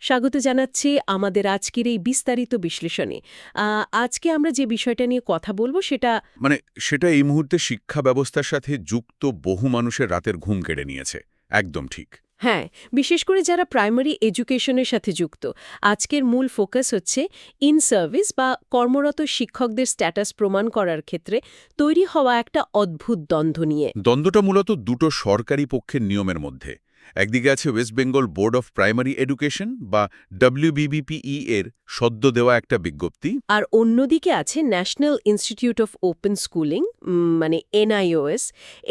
স্বাগত জানাচ্ছি আমাদের আজকের এই বিস্তারিত বিশ্লেষণে। আজকে আমরা যে বিষয়টা নিয়ে কথা বলবো সেটা সেটা এই মুহূর্তে শিক্ষা ব্যবস্থার সাথে যুক্ত বহু মানুষের রাতের ঘুম কেড়ে নিয়েছে। একদম ঠিক। হ্যাঁ, বিশেষ করে যারা প্রাইমারি এডুকেশনের সাথে যুক্ত। আজকের মূল ফোকাস হচ্ছে ইন সার্ভিস বা কর্মরত শিক্ষকদের স্ট্যাটাস প্রমাণ করার ক্ষেত্রে তৈরি হওয়া একটা অদ্ভুত দ্বন্দ্ব নিয়ে। দ্বন্দ্বটা মূলত দুটো সরকারি পক্ষের নিয়মের মধ্যে। একদিকে আছে West Bengal board of primary education বা WBBPE এর সদ্য দেওয়া একটা বিজ্ঞপ্তি, আর অন্যদিকে আছে national institute of open schooling মানে NIOS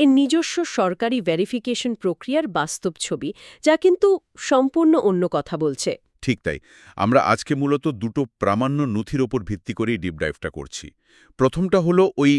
এর নিজস্ব সরকারি ভেরিফিকেশন প্রক্রিয়ার বাস্তব ছবি, যা কিন্তু সম্পূর্ণ অন্য কথা বলছে। ঠিক তাই। আমরা আজকে মূলত দুটো প্রামাণ্য নথির ওপর ভিত্তি করেই ডিপ ডাইভটা করছি। প্রথমটা হলো ওই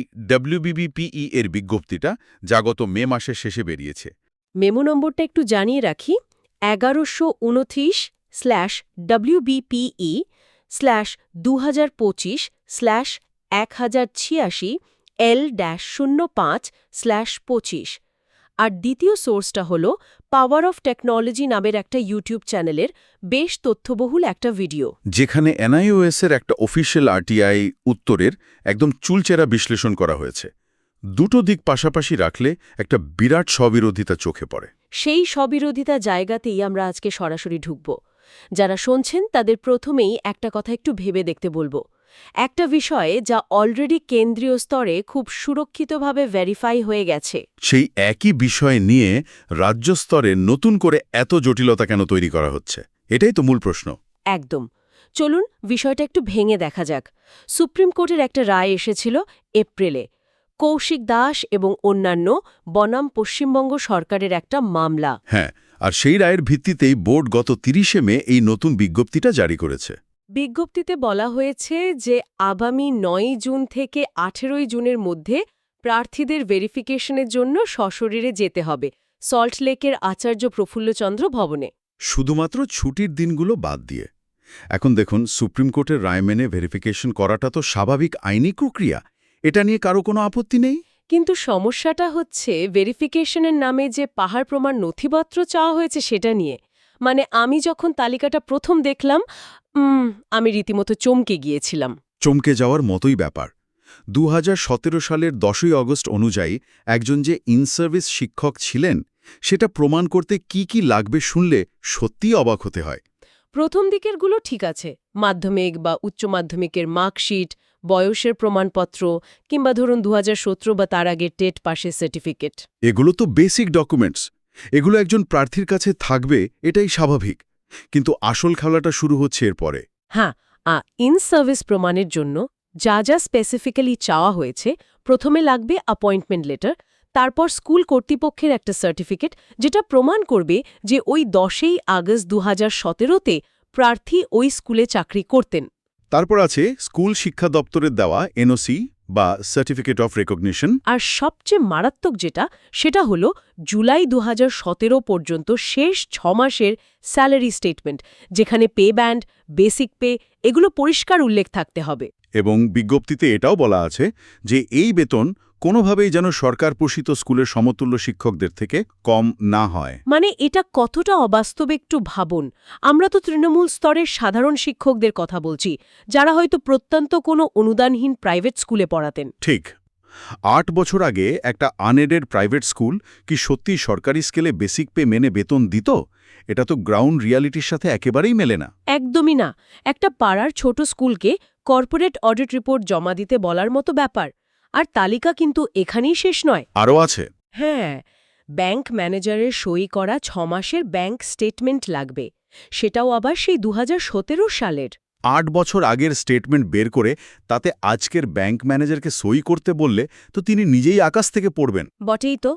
WBBPE এর বিজ্ঞপ্তিটা, যা গত মে মাসের শেষে বেরিয়েছে। মেমো নম্বরটা একটু জানিয়ে রাখি, 1125/20BPE/1086L-05/25। আর দ্বিতীয় সোর্সটা হলো পাওয়ার অফ টেকনোলজি নামের একটা ইউটিউব চ্যানেলের বেশ তথ্যবহুল একটা ভিডিও। যেখানে NIOS এর একটা অফিসিয়াল RTI উত্তরের একদম চুলচেরা বিশ্লেষণ করা হয়েছে। দুটো দিক পাশাপাশি রাখলে একটা বিরাট স্ববিরোধিতা চোখে পড়ে। সেই স্ববিরোধিতা জায়গাতেই আমরা আজকে সরাসরি ঢুকব। যারা শুনছেন তাদের প্রথমেই একটা কথা একটু ভেবে দেখতে বলবো। একটা বিষয়ে যা অলরেডি কেন্দ্রীয় স্তরে খুব সুরক্ষিতভাবে ভেরিফাই হয়ে গেছে, সেই একই বিষয় নিয়ে রাজ্য স্তরে নতুন করে এত জটিলতা কেন তৈরি করা হচ্ছে, এটাই তো মূল প্রশ্ন। একদম। চলুন বিষয়টা একটু ভেঙে দেখা যাক। সুপ্রিম কোর্টের একটা রায় এসেছিল এপ্রিলে। কৌশিক দাস এবং অন্যান্য বনাম পশ্চিমবঙ্গ সরকারের একটা মামলা। হ্যাঁ, আর সেই রায়ের ভিত্তিতেই বোর্ড গত 30শে মে এই নতুন বিজ্ঞপ্তিটা জারি করেছে। বিজ্ঞপ্তিতে বলা হয়েছে যে আগামী 9 জুন থেকে 18 জুনের মধ্যে প্রার্থীদের ভেরিফিকেশনের জন্য সশরীরে যেতে হবে সল্টলেকের আচার্য প্রফুল্লচন্দ্র ভবনে। শুধুমাত্র ছুটির দিনগুলো বাদ দিয়ে। এখন দেখুন, সুপ্রিম কোর্টের রায় মেনে ভেরিফিকেশন করাটা তো স্বাভাবিক আইনি প্রক্রিয়া। এটা নিয়ে কারো কোনো আপত্তি নেই। কিন্তু সমস্যাটা হচ্ছে ভেরিফিকেশনের নামে যে পাহাড় প্রমাণ নথিপত্র চাওয়া হয়েছে সেটা নিয়ে। মানে আমি যখন তালিকাটা প্রথম দেখলাম, আমি রীতিমতো চমকে গিয়েছিলাম। চমকে যাওয়ার মতোই ব্যাপার। 2017 সালের 10ই অগস্ট অনুযায়ী একজন যে ইনসার্ভিস শিক্ষক ছিলেন, সেটা প্রমাণ করতে কি কি লাগবে শুনলে সত্যিই অবাক হতে হয়। প্রথম দিকেরগুলো ঠিক আছে, মাধ্যমিক বা উচ্চ মাধ্যমিকের মার্কশিট, বয়সের প্রমাণপত্র, কিংবা ধরুন 2017 বা তার আগের টেট পাশের সার্টিফিকেট। এগুলো তো বেসিক ডকুমেন্টস। এগুলো একজন প্রার্থীর কাছে থাকবে, এটাই স্বাভাবিক। কিন্তু আসল খেলাটা শুরু হচ্ছে এরপরে। হ্যাঁ, ইন সার্ভিস প্রমাণের জন্য যা যা স্পেসিফিক্যালি চাওয়া হয়েছে, প্রথমে লাগবে অ্যাপয়েন্টমেন্ট লেটার, তারপর স্কুল কর্তৃপক্ষের একটা সার্টিফিকেট যেটা প্রমাণ করবে যে ওই 10ই আগস্ট 2017-তে প্রার্থী ওই স্কুলে চাকরি করতেন। তারপর আছে স্কুল শিক্ষা দপ্তরের দেওয়া NOC বা সার্টিফিকেট অফ রেকগনিশন। আর সবচেয়ে মারাত্মক যেটা, সেটা হলো জুলাই 2017 পর্যন্ত শেষ 6 মাসের স্যালারি স্টেটমেন্ট, যেখানে পে ব্যান্ড, বেসিক পে এগুলো পরিষ্কার উল্লেখ থাকতে হবে। এবং বিজ্ঞপ্তিতে এটাও বলা আছে যে এই বেতন কোনোভাবেই যেন সরকার পোষিত স্কুলের সমতুল্য শিক্ষকদের থেকে কম না হয়। মানে এটা কতটা অবাস্তব একটু ভাবুন। আমরা তো তৃণমূল স্তরের সাধারণ শিক্ষকদের কথা বলছি, যারা হয়তো প্রত্যন্ত কোনো অনুদানহীন প্রাইভেট স্কুলে পড়াতেন। ঠিক। 8 বছর আগে একটা আনএডেড প্রাইভেট স্কুল কি সত্যি সরকারি স্কেলে বেসিক পে মেনে বেতন দিত? এটা তো গ্রাউন্ড রিয়ালিটির সাথে একেবারেই মেলে না। একদমই না। একটা পাড়ার ছোট স্কুলকে কর্পোরেট অডিট রিপোর্ট জমা দিতে বলার মতো ব্যাপার। আর তালিকা কিন্তু এখানেই শেষ নয়। আরও আছে। হ্যাঁ, ব্যাংক ম্যানেজারের সই করা 6 মাসের ব্যাংক স্টেটমেন্ট লাগবে। সেটাও আবার সেই 2017 সালের। 8 বছর আগের স্টেটমেন্ট বের করে তাতে আজকের ব্যাংক ম্যানেজারকে সই করতে বললে তো তিনি নিজেই আকাশ থেকে পড়বেন। বটেই তো।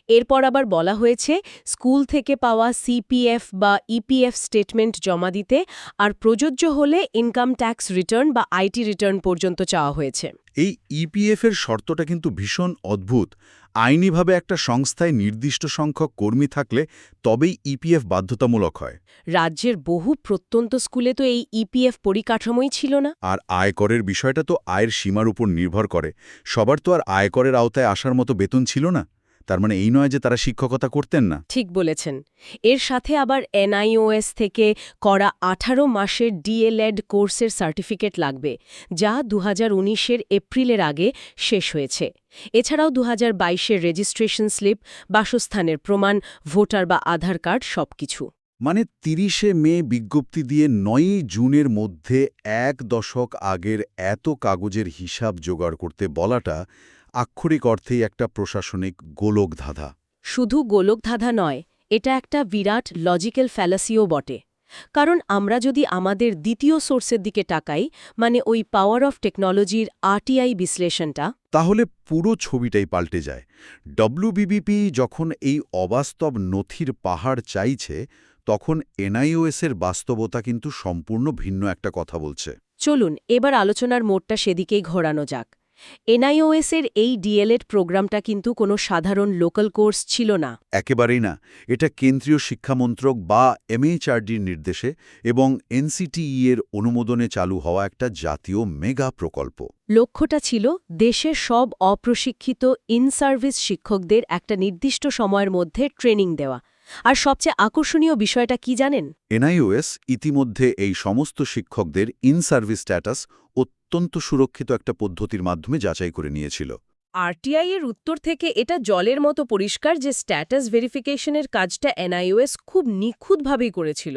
এরপর আবার বলা হয়েছে স্কুল থেকে পাওয়া CPF বা EPF স্টেটমেন্ট জমা দিতে, আর প্রযোজ্য হলে ইনকাম ট্যাক্স রিটার্ন বা IT রিটার্ন পর্যন্ত চাওয়া হয়েছে। এই EPF এর শর্তটা কিন্তু ভীষণ অদ্ভুত। আইনিভাবে একটা সংস্থায় নির্দিষ্ট সংখ্যক কর্মী থাকলে তবেই EPF বাধ্যতামূলক হয়। রাজ্যের বহু প্রত্যন্ত স্কুলে তো এই EPF পরিকাঠামোই ছিল না। আর আয়করের বিষয়টা তো আয়ের সীমার উপর নির্ভর করে। সবার তো আর আয়করের আওতায় আসার মতো বেতন ছিল না। তার মানে এই নয় যে তারা শিক্ষকতা করতেন না। ঠিক বলেছেন। এর সাথে আবার এনআইওএস থেকে করা 18 মাসের ডিএলএড কোর্সের সার্টিফিকেট লাগবে, যা 2019-এর এপ্রিলের আগে শেষ হয়েছে। এছাড়াও 2022-এর রেজিস্ট্রেশন স্লিপ, বাসস্থানের প্রমাণ, ভোটার বা আধার কার্ড সবকিছু। মানে 30শে মে বিজ্ঞপ্তি দিয়ে 9ই জুনের মধ্যে 1 দশক আগের এত কাগজের হিসাব জোগাড় করতে বলাটা আক্ষরিক অর্থেই একটা প্রশাসনিক গোলকধাঁধা। শুধু গোলকধাঁধা নয়, এটা একটা বিরাট লজিক্যাল ফ্যালাসিও বটে। কারণ আমরা যদি আমাদের দ্বিতীয় সোর্সের দিকে তাকাই, মানে ওই পাওয়ার অফ টেকনোলজির আরটিআই বিশ্লেষণটা, তাহলে পুরো ছবিটাই পাল্টে যায়। ডব্লিউবিবিপি যখন এই অবাস্তব নথির পাহাড় চাইছে, তখন এনআইওএসের বাস্তবতা কিন্তু সম্পূর্ণ ভিন্ন একটা কথা বলছে। চলুন এবার আলোচনার মোড়টা সেদিকেই ঘোরানো যাক। এনআইওএস-এর এই ডিএলএড প্রোগ্রামটা কিন্তু কোনো সাধারণ লোকাল কোর্স ছিল না। একেবারেই না। এটা কেন্দ্রীয় শিক্ষামন্ত্রক বা এমএইচআরডির নির্দেশে এবং এনসিটিই-এর অনুমোদনে চালু হওয়া একটা জাতীয় মেগা প্রকল্প। লক্ষ্যটা ছিল দেশের সব অপ্রশিক্ষিত ইন-সার্ভিস শিক্ষকদের একটা নির্দিষ্ট সময়ের মধ্যে ট্রেনিং দেওয়া। আর সবচেয়ে আকর্ষণীয় বিষয়টা কি জানেন? এনআইওএস ইতিমধ্যে এই সমস্ত শিক্ষকদের ইন-সার্ভিস স্ট্যাটাস অত্যন্ত সুরক্ষিত একটা পদ্ধতির মাধ্যমে যাচাই করে নিয়েছিল। আরটিআই-এর উত্তর থেকে এটা জলের মতো পরিষ্কার যে স্ট্যাটাস ভেরিফিকেশনের কাজটা এনআইওএস খুব নিখুঁতভাবেই করেছিল।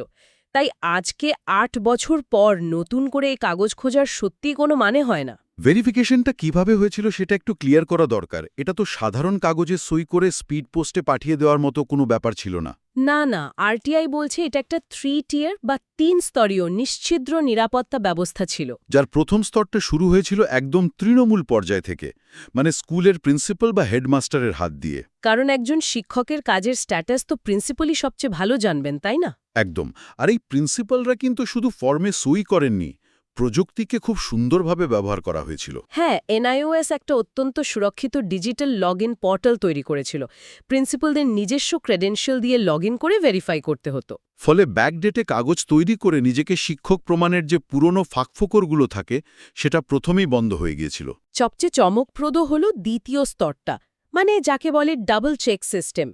তাই আজকে 8 বছর পর নতুন করে এই কাগজ খোঁজার সত্যিই কোনো মানে হয় না। ভেরিফিকেশনটা কিভাবে হয়েছিল সেটা একটু ক্লিয়ার করা দরকার। এটা তো সাধারণ কাগজে সই করে স্পিড পোস্টে পাঠিয়ে দেওয়ার মতো কোনো ব্যাপার ছিল না। না, আরটিআই বলছে এটা একটা 3 টিয়ার বা 3 স্তরীয় নিশ্ছিদ্র নিরাপত্তা ব্যবস্থা ছিল। যার প্রথম স্তরটা শুরু হয়েছিল একদম তৃণমূল পর্যায় থেকে, মানে স্কুলের প্রিন্সিপাল বা হেডমাস্টারের হাত দিয়ে। কারণ একজন শিক্ষকের কাজের স্ট্যাটাস তো প্রিন্সিপালই সবচেয়ে ভালো জানবেন, তাই না? একদম। আর এই প্রিন্সিপালরা কিন্তু শুধু ফর্মে সই করেননি, প্রযুক্তিকে খুব সুন্দরভাবে ব্যবহার করা হয়েছিল। হ্যাঁ, এনআইওএস একটা অত্যন্ত সুরক্ষিত ডিজিটাল লগইন পোর্টাল তৈরি করেছিল। প্রিন্সিপালদের নিজস্ব ক্রেডেনশিয়াল দিয়ে লগইন করে ভেরিফাই করতে হতো। ফলে ব্যাকডেটে কাগজ তৈরি করে নিজেকে শিক্ষক প্রমাণের যে পুরনো ফাঁকফোকরগুলো থাকে, সেটা প্রথমেই বন্ধ হয়ে গিয়েছিল। সবচেয়ে চমকপ্রদ হল দ্বিতীয় স্তরটা, মানে যাকে বলে ডাবল চেক সিস্টেম।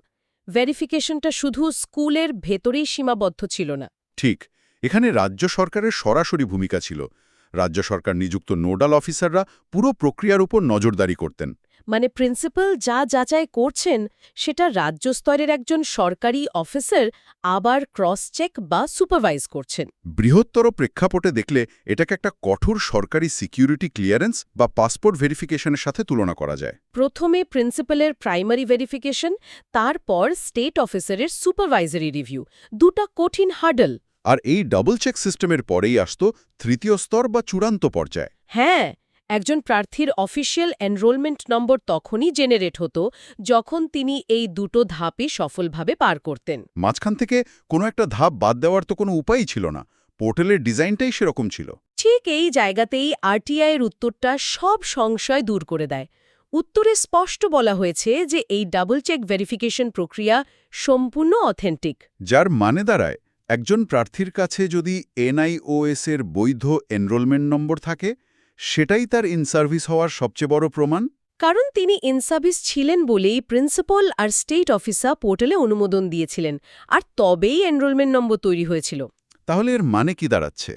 ভেরিফিকেশনটা শুধু স্কুলের ভেতরেই সীমাবদ্ধ ছিল না। ঠিক, এখানে রাজ্য সরকারের সরাসরি ভূমিকা ছিল। রাজ্য সরকার নিযুক্ত নোডাল অফিসাররা পুরো প্রক্রিয়ার উপর নজরদারি করতেন। মানে প্রিন্সিপাল যা যাচাই করছেন সেটা রাজ্য স্তরের একজন সরকারি অফিসার আবার ক্রস চেক বা সুপারভাইজ করছেন। বৃহত্তর প্রেক্ষাপটে দেখলে এটাকে একটা কঠোর সরকারি সিকিউরিটি ক্লিয়ারেন্স বা পাসপোর্ট ভেরিফিকেশনের সাথে তুলনা করা যায়। প্রথমে প্রিন্সিপালের প্রাইমারি ভেরিফিকেশন, তারপর স্টেট অফিসারের সুপারভাইজারি রিভিউ, দুটা কঠিন হার্ডল। আর এই ডাবল চেক সিস্টেমের পরেই আসত তৃতীয় স্তর বা চূড়ান্ত পর্যায়। হ্যাঁ, একজন প্রার্থীর অফিসিয়াল এনরোলমেন্ট নম্বর তখনই জেনারেট হতো যখন তিনি এই দুটো ধাপই সফলভাবে পার করতেন। মাঝখান থেকে কোনো একটা ধাপ বাদ দেওয়ার তো কোনো উপায়ই ছিল না। পোর্টালের ডিজাইনটাই সেরকম ছিল। ঠিক এই জায়গাতেই আরটিআই-এর উত্তরটা সব সংশয় দূর করে দেয়। উত্তরে স্পষ্ট বলা হয়েছে যে এই ডাবল চেক ভেরিফিকেশন প্রক্রিয়া সম্পূর্ণ অথেন্টিক। যার মানে দাঁড়ায়, একজন প্রার্থীর কাছে যদি এনআইওএস-এর বৈধ এনরোলমেন্ট নম্বর থাকে, সেটাই তার ইনসার্ভিস হওয়ার সবচেয়ে বড় প্রমাণ। কারণ তিনি ইনসার্ভিস ছিলেন বলেই প্রিন্সিপাল আর স্টেট অফিসার পোর্টালে অনুমোদন দিয়েছিলেন, আর তবেই এনরোলমেন্ট নম্বর তৈরি হয়েছিল। তাহলে এর মানে কি দাঁড়াচ্ছে?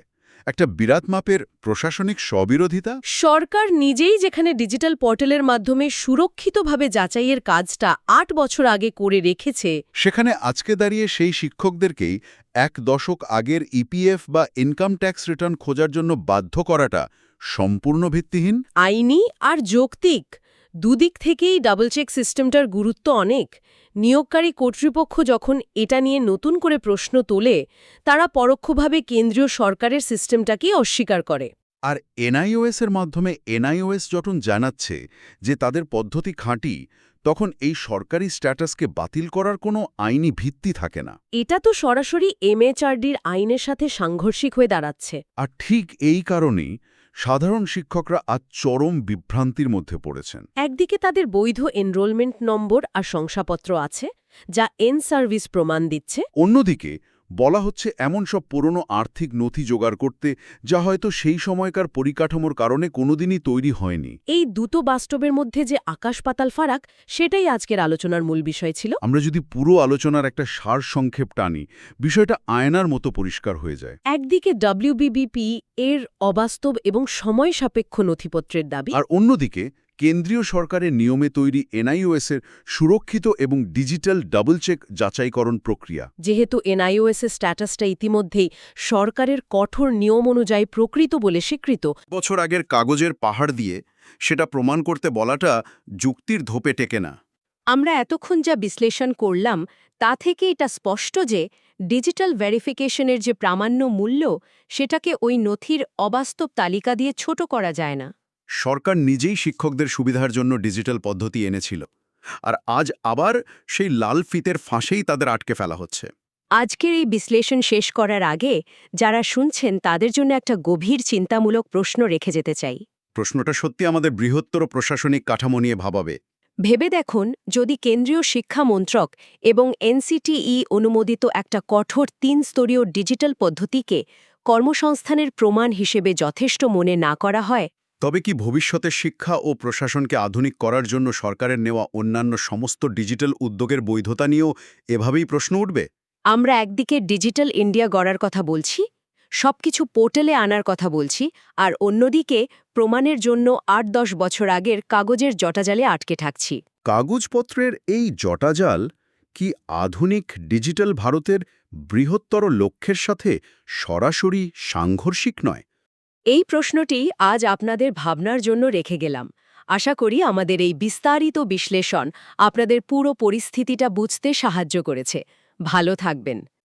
একটা বিরাট মাপের প্রশাসনিক স্ববিরোধিতা। সরকার নিজেই যেখানে ডিজিটাল পোর্টালের মাধ্যমে সুরক্ষিতভাবে যাচাইয়ের কাজটা 8 বছর আগে করে রেখেছে, সেখানে আজকে দাঁড়িয়ে সেই শিক্ষকদেরকেই 1 দশক আগের ইপিএফ বা ইনকাম ট্যাক্স রিটার্ন খোঁজার জন্য বাধ্য করাটা সম্পূর্ণ ভিত্তিহীন। আইনি আর যৌক্তিক দুদিক থেকেই ডাবল চেক সিস্টেমটার গুরুত্ব অনেক। নিয়োগকারী কর্তৃপক্ষ যখন এটা নিয়ে নতুন করে প্রশ্ন তোলে, তারা পরোক্ষভাবে কেন্দ্রীয় সরকারের সিস্টেমটাকেই অস্বীকার করে। আর এনআইওএস-এর মাধ্যমে এনআইওএস যখন জানাচ্ছে যে তাদের পদ্ধতি খাঁটি, তখন এই সরকারি স্ট্যাটাসকে বাতিল করার কোনো আইনি ভিত্তি থাকে না। এটা তো সরাসরি এমএইচআরডির আইনের সাথে সাংঘর্ষিক হয়ে দাঁড়াচ্ছে। আর ঠিক এই কারণেই সাধারণ শিক্ষকরা আজ চরম বিভ্রান্তির মধ্যে পড়েছেন। একদিকে তাদের বৈধ এনরোলমেন্ট নম্বর আর শংসাপত্র আছে, যা এন সার্ভিস প্রমাণ দিচ্ছে। অন্যদিকে বলা হচ্ছে এমন সব পুরনো আর্থিক নথি জোগাড় করতে যা হয়তো সেই সময়কার পরিকাঠামোর কারণে কোনোদিনই তৈরি হয়নি। এই দুটো বাস্তবের মধ্যে যে আকাশ-পাতাল ফারাক, সেটাই আজকের আলোচনার মূল বিষয় ছিল। আমরা যদি পুরো আলোচনার একটা সারসংক্ষেপ টানি, বিষয়টা আয়নার মতো পরিষ্কার হয়ে যায়। একদিকে WBBP এর অবাস্তব এবং সময় সাপেক্ষ নথিপত্রের দাবি, আর অন্যদিকে কেন্দ্রীয় সরকারের নিয়মে তৈরি NIOS-এর সুরক্ষিত এবং ডিজিটাল ডাবল চেক যাচাইকরণ প্রক্রিয়া। যেহেতু NIOS এর স্ট্যাটাসটা ইতিমধ্যেই সরকারের কঠোর নিয়ম অনুযায়ী প্রকৃত বলে স্বীকৃত, বছর আগের কাগজের পাহাড় দিয়ে সেটা প্রমাণ করতে বলাটা যুক্তির ধোপে টেকে না। আমরা এতক্ষণ যা বিশ্লেষণ করলাম তা থেকে এটা স্পষ্ট যে ডিজিটাল ভেরিফিকেশনের যে প্রামাণ্য মূল্য, সেটাকে ওই নথির অবাস্তব তালিকা দিয়ে ছোট করা যায় না। সরকার নিজেই শিক্ষকদের সুবিধার জন্য ডিজিটাল পদ্ধতি এনেছিল, আর আজ আবার সেই লাল ফিতের ফাঁসেই তাদের আটকে ফেলা হচ্ছে। আজকের এই বিশ্লেষণ শেষ করার আগে যারা শুনছেন তাদের জন্য একটা গভীর চিন্তামূলক প্রশ্ন রেখে যেতে চাই। প্রশ্নটা সত্যি আমাদের বৃহত্তর প্রশাসনিক কাঠামো নিয়ে ভাবাবে। ভেবে দেখুন, যদি কেন্দ্রীয় শিক্ষা মন্ত্রক এবং NCTE অনুমোদিত একটা কঠোর 3 স্তরীয় ডিজিটাল পদ্ধতিকে কর্মসংস্থানের প্রমাণ হিসেবে যথেষ্ট মনে না করা হয়, তবে কি ভবিষ্যতের শিক্ষা ও প্রশাসনকে আধুনিক করার জন্য সরকারের নেওয়া অন্যান্য সমস্ত ডিজিটাল উদ্যোগের বৈধতা নিয়েও এভাবেই প্রশ্ন উঠবে? আমরা একদিকে ডিজিটাল ইন্ডিয়া গড়ার কথা বলছি, সবকিছু পোর্টালে আনার কথা বলছি, আর অন্যদিকে প্রমাণের জন্য 8-10 বছর আগের কাগজের জটাজালে আটকে থাকছি। কাগজপত্রের এই জটাজাল কি আধুনিক ডিজিটাল ভারতের বৃহত্তর লক্ষ্যের সাথে সরাসরি সাংঘর্ষিক নয়? এই প্রশ্নটি আজ আপনাদের ভাবনার জন্য রেখে গেলাম। আশা করি আমাদের এই বিস্তারিত বিশ্লেষণ আপনাদের পুরো পরিস্থিতিটা বুঝতে সাহায্য করেছে। ভালো থাকবেন।